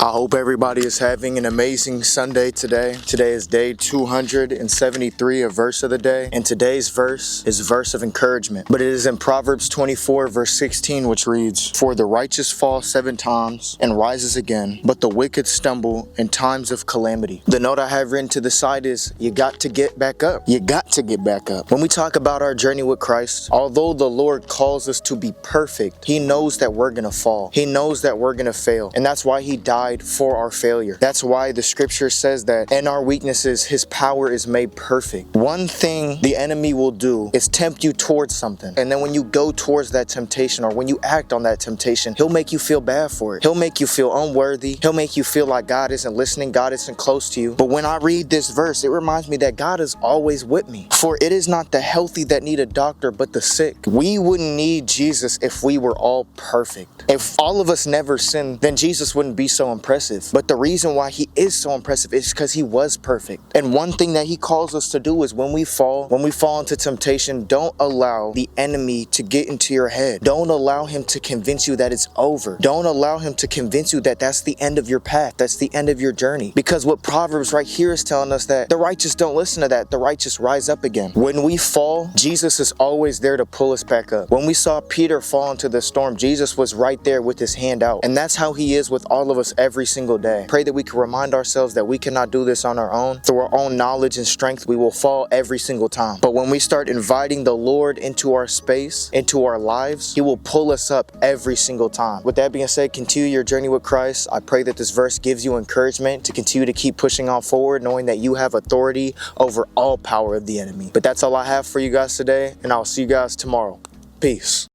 I hope everybody is having an amazing Sunday today. Today is day 273 of verse of the day. And today's verse is a verse of encouragement. But it is in Proverbs 24 verse 16, which reads, "For the righteous fall 7 times and rises again, but the wicked stumble in times of calamity." The note I have written to the side is, you got to get back up. You got to get back up. When we talk about our journey with Christ, although the Lord calls us to be perfect, He knows that we're going to fall. He knows that we're going to fail. And that's why He died for our failure. That's why the scripture says that in our weaknesses, His power is made perfect. One thing the enemy will do is tempt you towards something. And then when you go towards that temptation, or when you act on that temptation, he'll make you feel bad for it. He'll make you feel unworthy. He'll make you feel like God isn't listening, God isn't close to you. But when I read this verse, it reminds me that God is always with me. For it is not the healthy that need a doctor, but the sick. We wouldn't need Jesus if we were all perfect. If all of us never sinned, then Jesus wouldn't be so impressive. But the reason why He is so impressive is because He was perfect. And one thing that He calls us to do is when we fall into temptation, don't allow the enemy to get into your head. Don't allow him to convince you that it's over. Don't allow him to convince you that that's the end of your path. That's the end of your journey. Because what Proverbs right here is telling us that the righteous don't listen to that. The righteous rise up again. When we fall, Jesus is always there to pull us back up. When we saw Peter fall into the storm, Jesus was right there with His hand out. And that's how He is with all of us every single day. Pray that we can remind ourselves that we cannot do this on our own. Through our own knowledge and strength, we will fall every single time. But when we start inviting the Lord into our space, into our lives, He will pull us up every single time. With that being said, continue your journey with Christ. I pray that this verse gives you encouragement to continue to keep pushing on forward, knowing that you have authority over all power of the enemy. But that's all I have for you guys today, and I'll see you guys tomorrow. Peace.